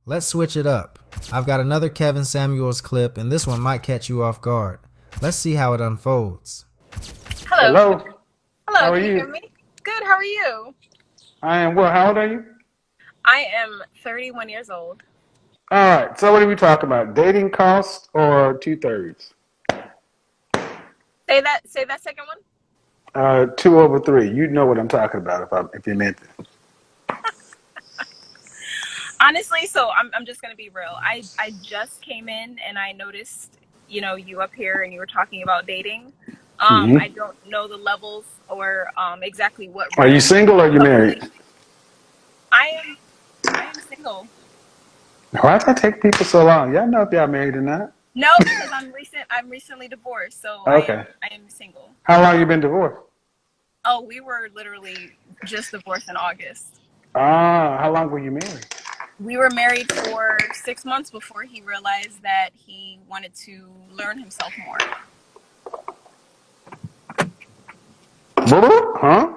Let's switch it up. I've got another Kevin Samuels clip, and this one might catch you off guard. Let's see how it unfolds. Hello. Hello. How Hello, are can you hear you? me? Good, how are you? I am well. How old are you? I am 31 years old. All right. So what are we talking about? Dating cost or two-thirds? Say that second one. Two over three. You know what I'm talking about if you meant it. Honestly, so I'm just gonna be real. I just came in and I noticed, you up here and you were talking about dating. I Hmm. don't know the levels or exactly what Are you realm single or are you of married? relationship. I am I am single. Why does that take people so long? Y'all know if y'all married or not. No, because I'm recently divorced, so I Okay. am I am single. How long you been divorced? Oh, we were literally just divorced in August. How long were you married? We were married for 6 months before he realized that he wanted to learn himself more. Huh?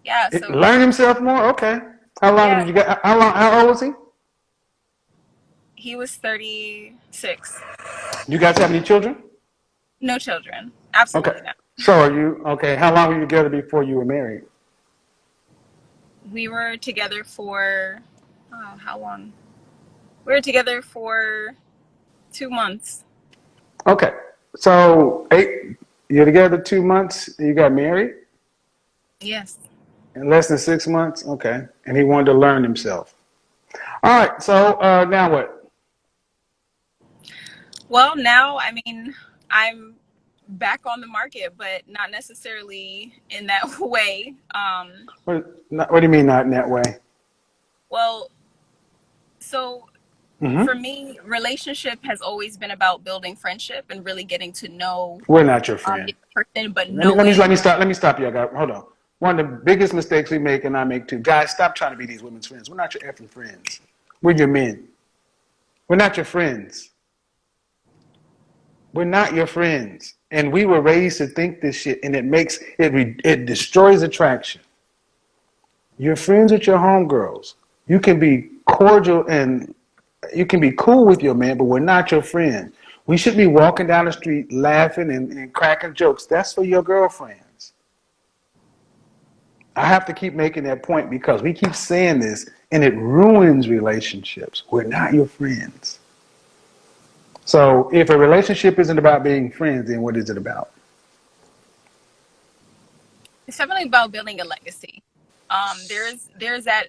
Yeah, so Learn himself more? Okay. How long yeah, did you get? How old was he? he was 36. You guys have any children? No children. Okay. Absolutely not. So are you okay? How long were you together before you were married? We were together for, oh, how long? We were together for 2 months. Okay. So you're together 2 months. You got married Yes. in less than 6 months. Okay. And he wanted to learn himself. All right. So now what? Well, now, I mean, I'm back on the market, but not necessarily in that way. What do you mean not in that way? Well, so for Hmm. me, relationship has always been about building friendship and really getting to know We're not your the friend. other person, but Let me knowing. stop. Let me stop you. I got hold on. One of the biggest mistakes we make, and I make too. Guys, stop trying to be these women's friends. We're not your effing friends. We're your men. We're not your friends. We're not your friends. And we were raised to think this shit, and it destroys attraction. You're friends with your homegirls. You can be cordial and you can be cool with your man, but we're not your friends. We should be walking down the street laughing and cracking jokes. That's for your girlfriends. I have to keep making that point because we keep saying this and it ruins relationships. We're not your friends. So if a relationship isn't about being friends, then what is it about? It's definitely about building a legacy. There's that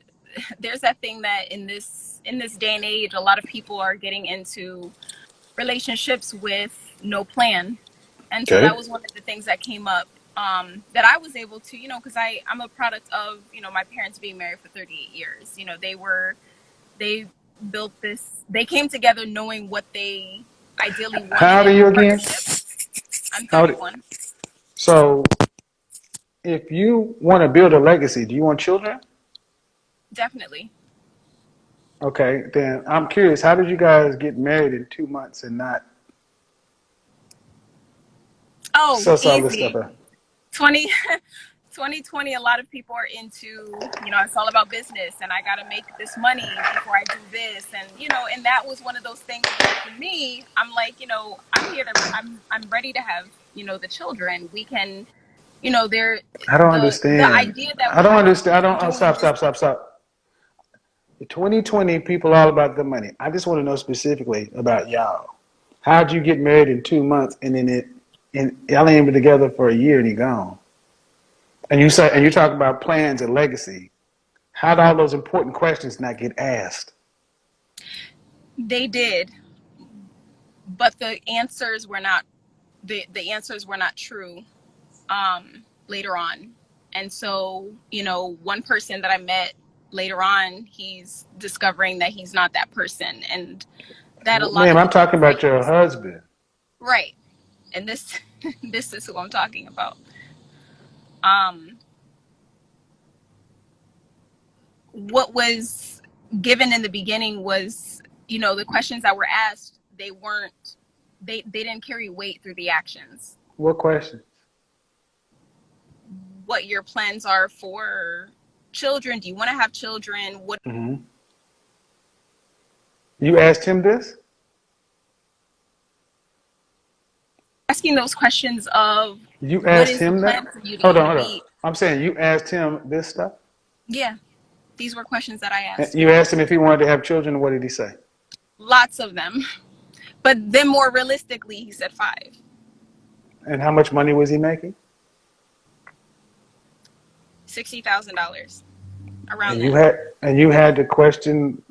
there's that thing that in this day and age, a lot of people are getting into relationships with no plan, and so that Okay. was one of the things that came up, that I was able to, because I'm a product of my parents being married for 38 years. They built this. They came together knowing what they ideally How wanted old are in a you again? partnership. I'm How old, 31. so if you want to build a legacy, do you want children? Definitely. Okay, then I'm curious, how did you guys get married in 2 months and not Oh, suss all this stuff easy. out? 20 2020, a lot of people are into, it's all about business and I got to make this money before I do this. And that was one of those things where for me, I'm like, I'm ready to have, the children. We can, they're I don't the understand. idea that I we don't have to understand. I keep don't. Oh, doing stop, this. stop, stop, stop. 2020, people all about the money. I just want to know specifically about y'all. How'd you get married in 2 months and y'all ain't been together for a year and he gone? And you talk about plans and legacy. How'd all those important questions not get asked? They did, but the answers were not true, later on. And so, one person that I met later on, he's discovering that he's not that person, and that a lot Ma'am, of the I'm talking things about that your used husband. right. And this this is who I'm talking about. Um what was given in the beginning was, the questions that were asked, they didn't carry weight through the actions. What question? What your plans are for children? Do you want to have children? What Hmm. You asked him this? Asking those questions of You what asked is the him plan that? for you to Hold on, even hold on. meet? I'm saying you asked him this stuff? Yeah, these were questions that I And asked. you asked him if he wanted to have children. What did he say? Lots of them. But then more realistically, he said 5. And how much money was he making? $60,000 around And that. you had to question,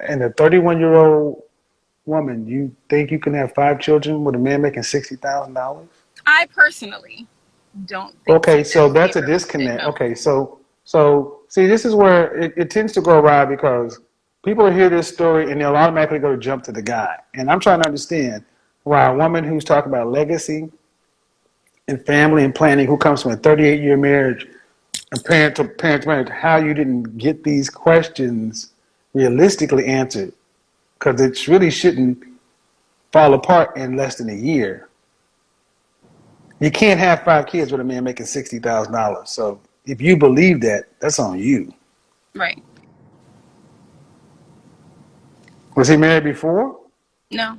and a 31-year-old woman, you think you can have 5 children with a man making $60,000? I personally don't think Okay, that so would be that's a realistic. disconnect. No. Okay, so see, this is where it tends to go awry because people will hear this story and they'll automatically go to jump to the guy. And I'm trying to understand why a woman who's talking about legacy and family and planning, who comes from a 38-year marriage, and parent marriage, how you didn't get these questions realistically answered, because it really shouldn't fall apart in less than a year. You can't have 5 kids with a man making $60,000. So if you believe that, that's on you. Right. Was he married before? No.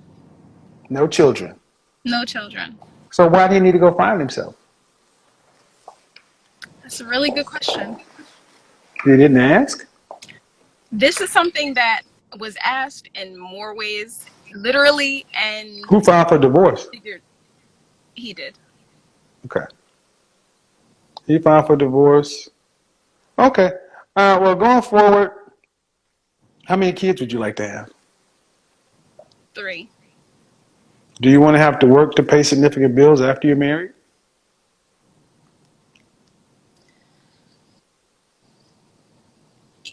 No children. No children. So why do you need to go find himself? That's a really good question. You didn't ask? This is something that was asked in more ways, literally and Who filed for divorce? figured. He did. Okay. He filed for divorce. Okay. Well, going forward, how many kids would you like to have? 3. Do you want to have to work to pay significant bills after you're married?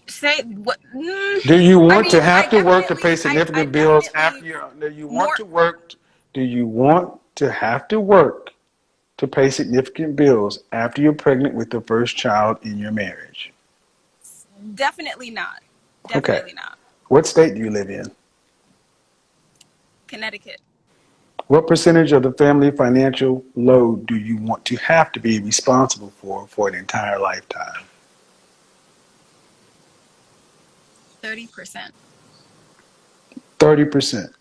Say what? Do you I want to mean, have to work to pay I significant bills after definitely you're? Do you want more to work? Do you want to have to work to pay significant bills after you're pregnant with the first child in your marriage? definitely not. Okay. Definitely not. What state do you live in? Connecticut. What percentage of the family financial load do you want to have to be responsible for an entire lifetime? 30%. 30%.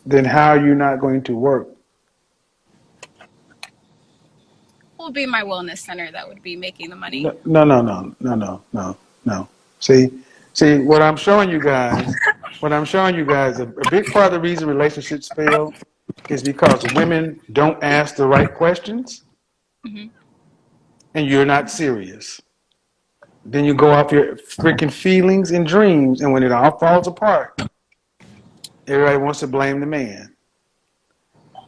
Then how are you not going to work? Will be my wellness center that would be making the money. No, no, no, no, no, no, no, no. See, what I'm showing you guys, a big part of the reason relationships fail is because women don't ask the right questions Hmm. and you're not serious. Then you go off your freaking feelings and dreams, and when it all falls apart, everybody wants to blame the man.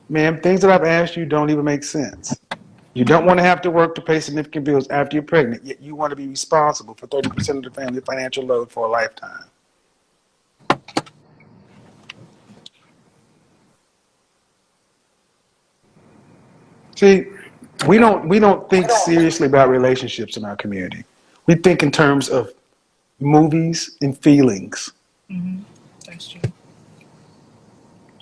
Man, things that I've asked you don't even make sense. You don't want to have to work to pay significant bills after you're pregnant, yet you want to be responsible for 30% of the family financial load for a lifetime. See, we don't think seriously about relationships in our community. We think in terms of movies and feelings. Hmm. That's true.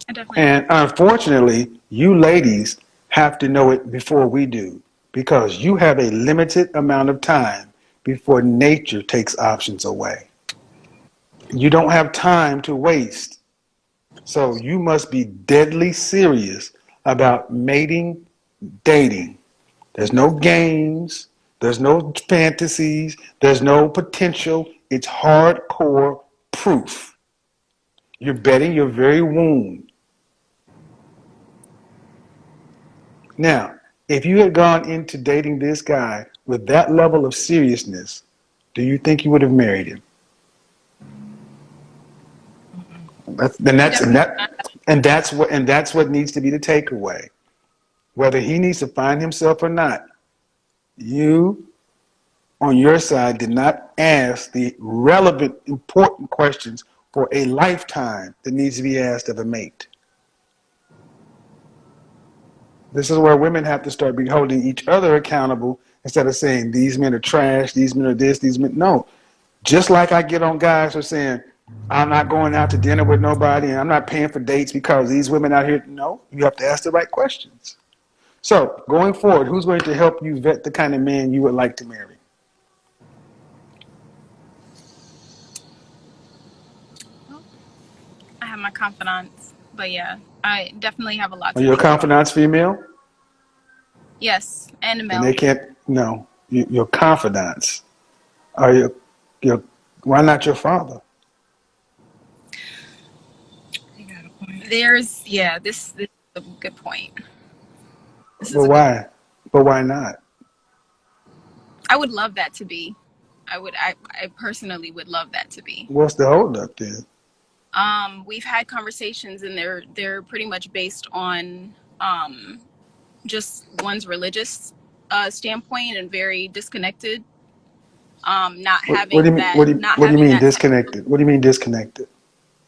I definitely And agree. unfortunately, you ladies have to know it before we do, because you have a limited amount of time before nature takes options away. You don't have time to waste. So you must be deadly serious about mating, dating. There's no games, there's no fantasies, there's no potential. It's hardcore proof. You're betting your very womb. Now, if you had gone into dating this guy with that level of seriousness, do you think you would have married him? That's, then that's and Definitely not. that and that's what needs to be the takeaway. Whether he needs to find himself or not, you on your side did not ask the relevant, important questions for a lifetime that needs to be asked of a mate. This is where women have to start be holding each other accountable instead of saying these men are trash, these men are this, these men. No, just like I get on guys who are saying I'm not going out to dinner with nobody and I'm not paying for dates because these women out here. No, you have to ask the right questions. So going forward, who's going to help you vet the kind of man you would like to marry? I have my confidants, but yeah, I definitely have a lot Are to your think about. confidants female? Yes, and a Then they male. can't. No, your confidants are your. Why not your father? This is a good point. This is But a good. why? But why not? I would love that to be. I personally would love that to be. What's the holdup then? We've had conversations and they're pretty much based on just one's religious standpoint and very disconnected. Not What do having you mean? that, not What do you having mean that type of, disconnected? What do you mean disconnected?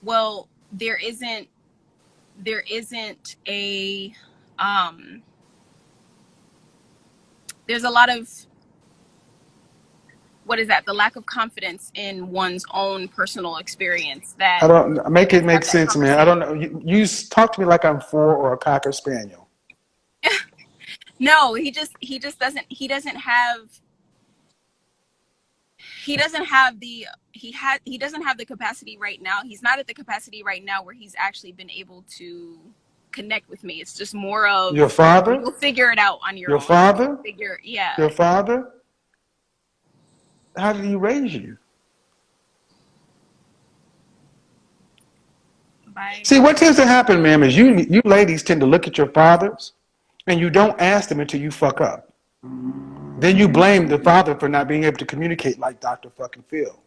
well, there isn't a um there's a lot of, what is that, the lack of confidence in one's own personal experience I that don't make when it you make have that sense, man. I conversation. don't know. You talk to me like I'm four or a cocker spaniel. No, he just doesn't have the he doesn't have the capacity right now. He's not at the capacity right now where he's actually been able to connect with me. It's just more Your of, father? you'll figure it out on your Your own. father? Yeah. Your father? How did he raise you? By See, what tends to happen, ma'am, is you ladies tend to look at your fathers and you don't ask them until you fuck up. Then you blame the father for not being able to communicate like Dr. fucking Phil.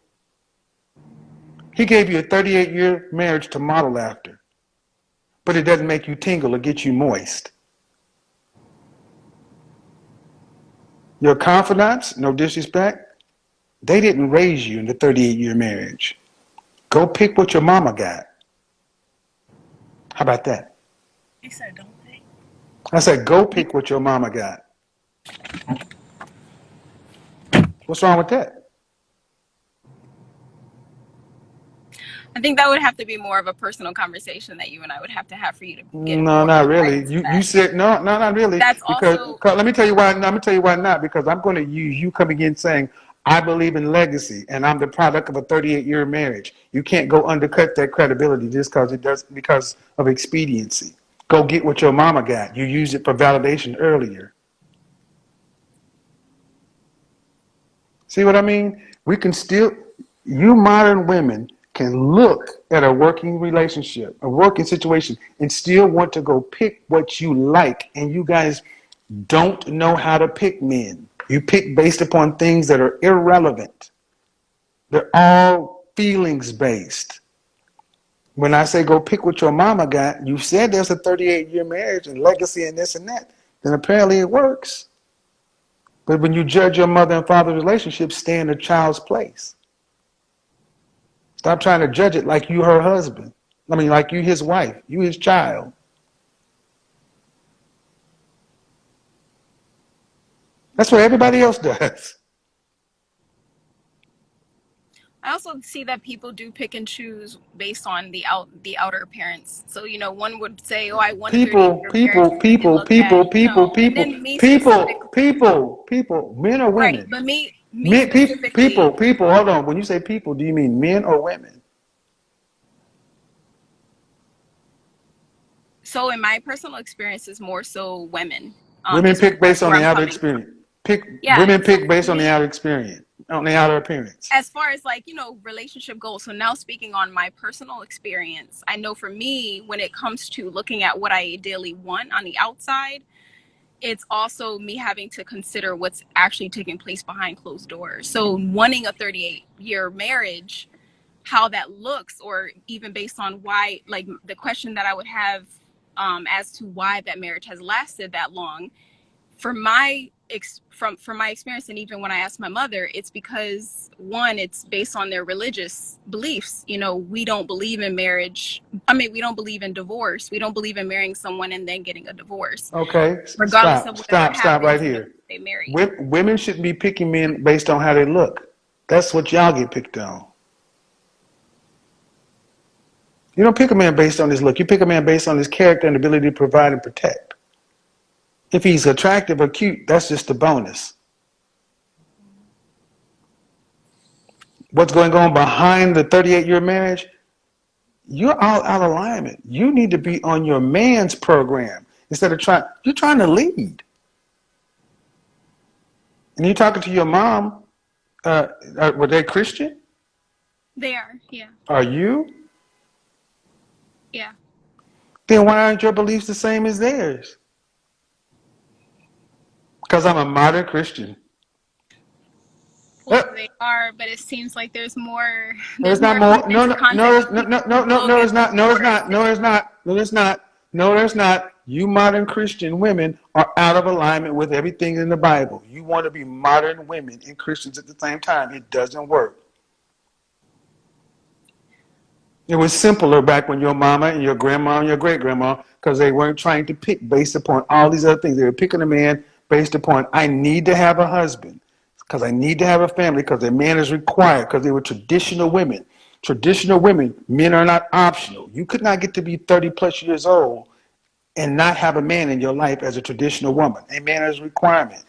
He gave you a 38-year marriage to model after, but it doesn't make you tingle or get you moist. Your confidants, no disrespect, they didn't raise you in the 38-year marriage. Go pick what your mama got. How about that? You said don't pick. I said, go pick what your mama got. What's wrong with that? I think that would have to be more of a personal conversation that you and I would have to have for you to get No, more not insight really. into You that. said no, not really. That's Because also, let me tell you why. Let me tell you why not. Because I'm going to use you coming in saying I believe in legacy and I'm the product of a 38-year marriage. You can't go undercut that credibility just because of expediency. Go get what your mama got. You used it for validation earlier. See what I mean? We can still, you modern women can look at a working relationship, a working situation, and still want to go pick what you like. And you guys don't know how to pick men. You pick based upon things that are irrelevant. They're all feelings based. When I say go pick what your mama got, you said there's a 38-year marriage and legacy and this and that, then apparently it works. But when you judge your mother and father relationship, stay in the child's place. Stop trying to judge it like you her husband. I mean, like you his wife, you his child. That's what everybody else does. I also see that people do pick and choose based on the outer appearance. So, one would say, "Oh, I want a People, 38-year marriage," people, and then they people, look at, people, people, and people, then me people, specifically, people, men or right? women? But me Men, specifically. people. Hold on. When you say people, do you mean men or women? So, in my personal experience, is more so women. Women Is pick based on where the I'm outer coming from. experience. Pick Yeah. women So pick for based on the me, outer experience, on the outer appearance. as far as like, relationship goals, so now speaking on my personal experience, I know for me, when it comes to looking at what I ideally want on the outside, it's also me having to consider what's actually taking place behind closed doors. So wanting a 38-year marriage, how that looks, or even based on why, like the question that I would have, as to why that marriage has lasted that long, for my from my experience, and even when I asked my mother, it's because, one, it's based on their religious beliefs. We don't believe in marriage. I mean, we don't believe in divorce. We don't believe in marrying someone and then getting a divorce, Okay, regardless of whatever stop right happens. here. They marry. Women shouldn't be picking men based on how they look. That's what y'all get picked on. You don't pick a man based on his look. You pick a man based on his character and ability to provide and protect. If he's attractive or cute, that's just a bonus. What's going on behind the 38-year marriage? you're all out of alignment. You need to be on your man's program instead of you're trying to lead. And you're talking to your mom, were they Christian? They are, yeah. Are you? Yeah. Then why aren't your beliefs the same as theirs? Because I'm a modern Christian. Well, they are, but it seems like there's more There's not more. No, no, no, context no, of no, no, no, no, Logan there's not. No, there's before. not. No, there's not. No, there's not. No, there's not. You modern Christian women are out of alignment with everything in the Bible. You want to be modern women and Christians at the same time. It doesn't work. It was simpler back when your mama and your grandma and your great-grandma, because they weren't trying to pick based upon all these other things. They were picking a man based upon, I need to have a husband, because I need to have a family, because a man is required, because they were traditional women. Traditional women, men are not optional. You could not get to be 30 plus years old and not have a man in your life as a traditional woman. A man is a requirement.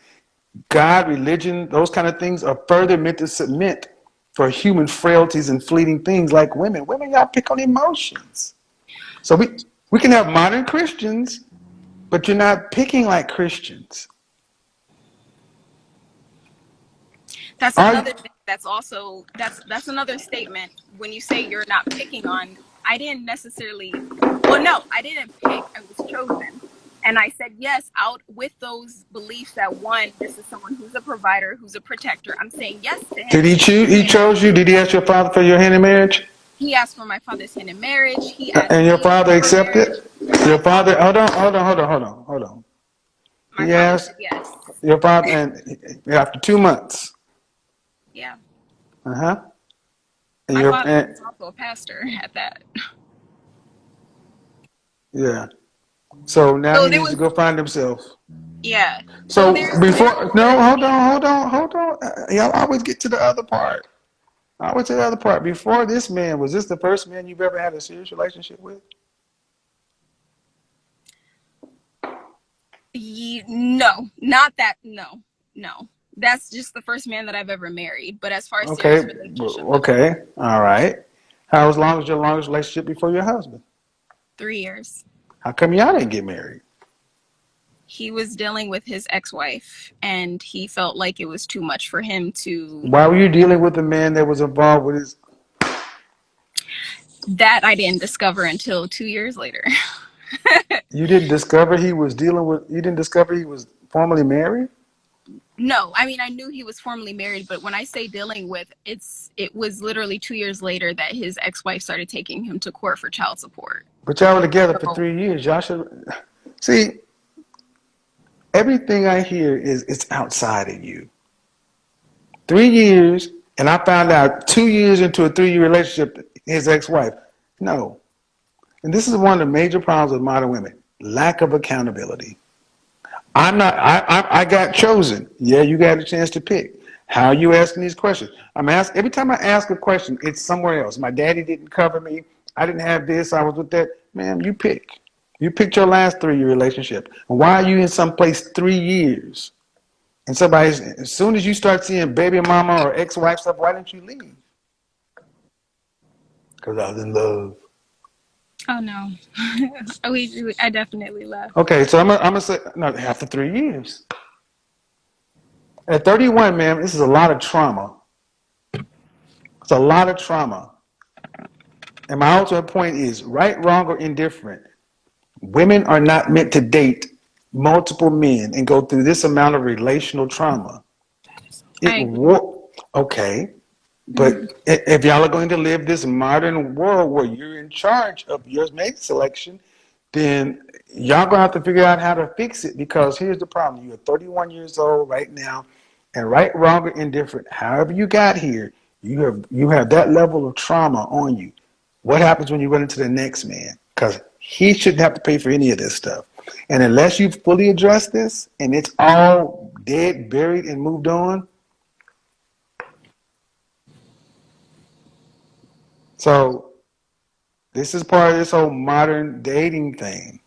God, religion, those kind of things are further meant to submit for human frailties and fleeting things like women. Women, y'all pick on emotions. So we can have modern Christians, but you're not picking like Christians. That's another thing. That's another statement. When you say you're not picking on, I didn't necessarily. Well, no, I didn't pick. I was chosen, and I said yes out with those beliefs that one, this is someone who's a provider, who's a protector. I'm saying yes to him. Did he choose? He chose you? Did he ask your father for your hand in marriage? He asked for my father's hand in marriage. He asked And your me father for marriage. accepted? Your father, hold on. My He father asked said yes. your father, and after 2 months. Yeah. Uh-huh. And My your, father is also a pastor at that. yeah. So now So he there needs was, to go find himself. yeah. So So there before, were no, hold things. on. Y'all always get to the other part. I always to the other part. Before this man, was this the first man you've ever had a serious relationship with? No, not that. No, no. That's just the first man that I've ever married. But as far as serious Okay, relationship, no. okay, all right. How long was your longest relationship before your husband? 3 years. How come y'all didn't get married? He was dealing with his ex-wife, and he felt like it was too much for him to. Why were you dealing with a man that was involved with his? That I didn't discover until 2 years later. You didn't discover he was dealing with. You didn't discover he was formerly married. No, I mean I knew he was formally married, but when I say dealing with, it was literally 2 years later that his ex-wife started taking him to court for child support. But y'all were together for So 3 years. Y'all should see. Everything I hear is it's outside of you. 3 years, and I found out 2 years into a 3 year relationship, his ex-wife. No, and this is one of the major problems with modern women: lack of accountability. I'm not. I got chosen. Yeah, you got a chance to pick. How are you asking these questions? I'm asked every time I ask a question, it's somewhere else. My daddy didn't cover me. I didn't have this. I was with that. Ma'am, you pick. You picked your last 3 year relationship. And why are you in some place 3 years? And somebody's as soon as you start seeing baby mama or ex-wife stuff, why didn't you leave? Because I was in love. oh no, I definitely left. Okay, so I'm gonna say no after 3 years. At 31, man, this is a lot of trauma. It's a lot of trauma. And my ultimate point is right, wrong, or indifferent. Women are not meant to date multiple men and go through this amount of relational trauma. I agree. Okay, Mhm. but if y'all are going to live this modern world where you're in charge of your mate selection, then y'all gonna have to figure out how to fix it, because here's the problem. You're 31 years old right now, and right, wrong, or indifferent, however you got here, you have that level of trauma on you. What happens when you run into the next man? Because he shouldn't have to pay for any of this stuff. And unless you fully address this and it's all dead, buried, and moved on, so this is part of this whole modern dating thing.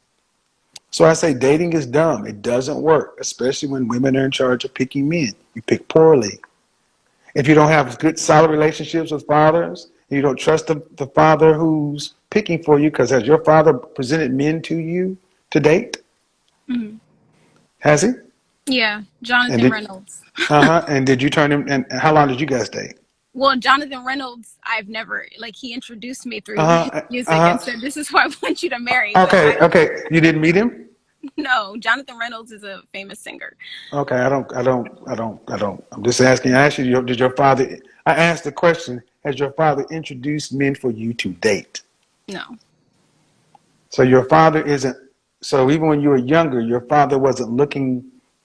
So I say dating is dumb. It doesn't work, especially when women are in charge of picking men. You pick poorly. If you don't have good, solid relationships with fathers, and you don't trust the father who's picking for you because has your father presented men to you to date? Hmm. Has he? Yeah, And Jonathan did Reynolds. and did you turn him? And how long did you guys date? Well, Jonathan Reynolds, I've never, like, he introduced me through his Uh music and huh. said, "This is who I want you to marry." But I Okay, don't okay. You didn't meet him? know. Jonathan Reynolds is a famous singer. Okay, I don't. I'm just asking. I asked you, did your father? I asked the question: has your father introduced men for you to date? No, So your father isn't. So even when you were younger, your father wasn't looking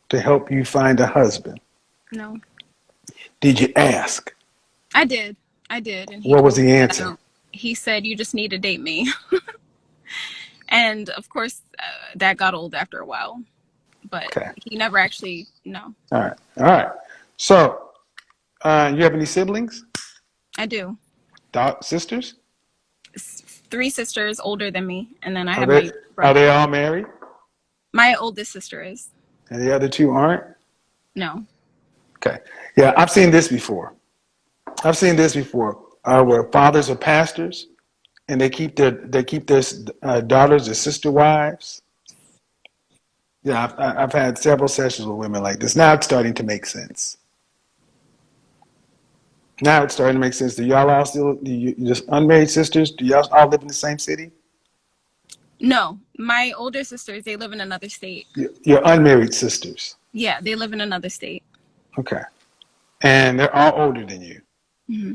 to help you find a husband. no. Did you ask? I did. I did. And he What was told me the that I answer? don't, he said, "You just need to date me." And of course, that got old after a while. But Okay. he never actually, no. All right. All right. So, you have any siblings? I do. Sisters? Three sisters older than me. And then I Are have they my are brother. they all married? My oldest sister is. And the other two aren't? No. Okay. Yeah, I've seen this before. I've seen this before. Where fathers are pastors and they keep their daughters as sister wives. Yeah, I've had several sessions with women like this. Now it's starting to make sense. Now it's starting to make sense. Do y'all all still, you just unmarried sisters? Do y'all all live in the same city? No. My older sisters, they live in another state. You're unmarried sisters. Yeah, they live in another state. Okay. And they're all older than you. Hmm.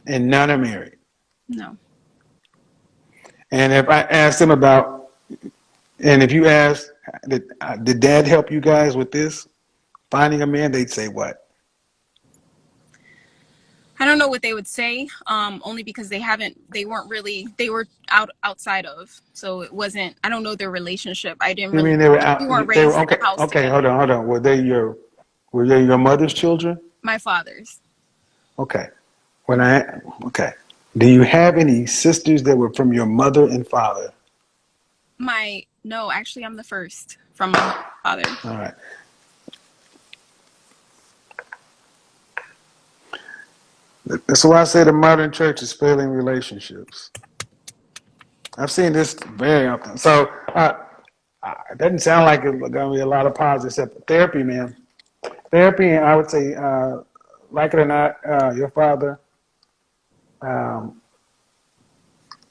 And none are married. No. And if I ask them about, and if you ask, did dad help you guys with this? Finding a man, they'd say what? I don't know what they would say, only because they weren't really, they were outside of. So it wasn't, I don't know their relationship. I didn't You really, mean they were we out, weren't they were, raised in okay, a house okay, together. hold on. Were they your mother's children? My father's. Okay. Okay. Do you have any sisters that were from your mother and father? No, actually, I'm the first from my mother and father. All right. That's why I say the modern church is failing relationships. I've seen this very often. So it doesn't sound like it's going to be a lot of positives except for therapy, man. Therapy, I would say, like it or not, your father, um,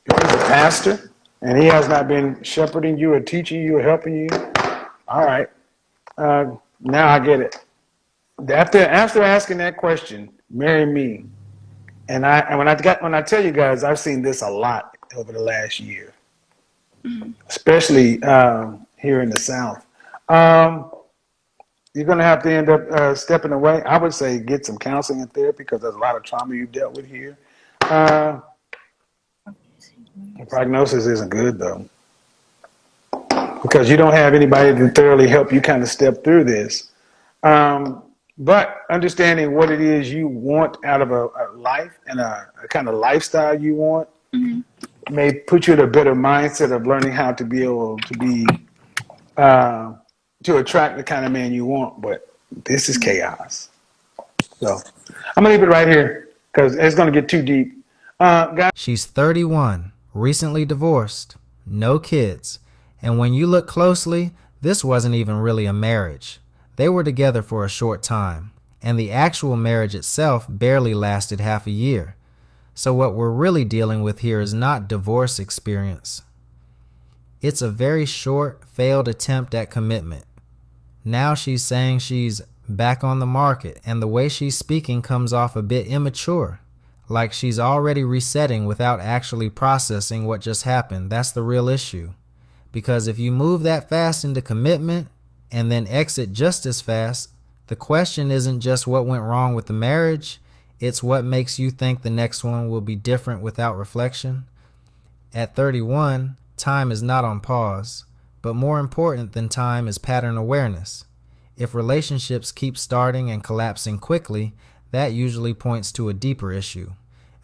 if he's a pastor and he has not been shepherding you or teaching you or helping you, all right, now I get it. After asking that question, marry me, when I tell you guys, I've seen this a lot over the last year, Hmm. especially here in the South. Um, you're going to have to end up stepping away. I would say get some counseling and therapy because there's a lot of trauma you've dealt with here. Uh, the prognosis isn't good though because you don't have anybody to thoroughly help you kind of step through this. But understanding what it is you want out of a life and a kind of lifestyle you want Hmm. may put you in a better mindset of learning how to be able to be uh, to attract the kind of man you want. But this is chaos. So I'm gonna leave it right here because it's gonna get too deep. Guys, She's 31, recently divorced, no kids, and when you look closely, this wasn't even really a marriage. They were together for a short time, and the actual marriage itself barely lasted half a year. So what we're really dealing with here is not divorce experience. It's a very short, failed attempt at commitment. Now she's saying she's back on the market, and the way she's speaking comes off a bit immature. Like she's already resetting without actually processing what just happened. That's the real issue. Because if you move that fast into commitment and then exit just as fast, the question isn't just what went wrong with the marriage, it's what makes you think the next one will be different without reflection. At 31, time is not on pause, but more important than time is pattern awareness. If relationships keep starting and collapsing quickly, that usually points to a deeper issue: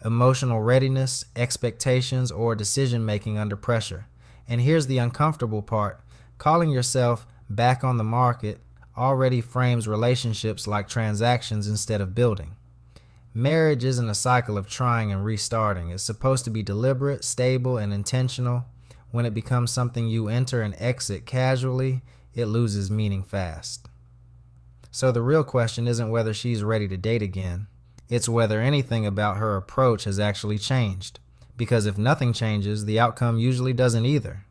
emotional readiness, expectations, or decision making under pressure. And here's the uncomfortable part: calling yourself back on the market already frames relationships like transactions instead of building. Marriage isn't a cycle of trying and restarting. It's supposed to be deliberate, stable, and intentional. When it becomes something you enter and exit casually, it loses meaning fast. So the real question isn't whether she's ready to date again. It's whether anything about her approach has actually changed. Because if nothing changes, the outcome usually doesn't either.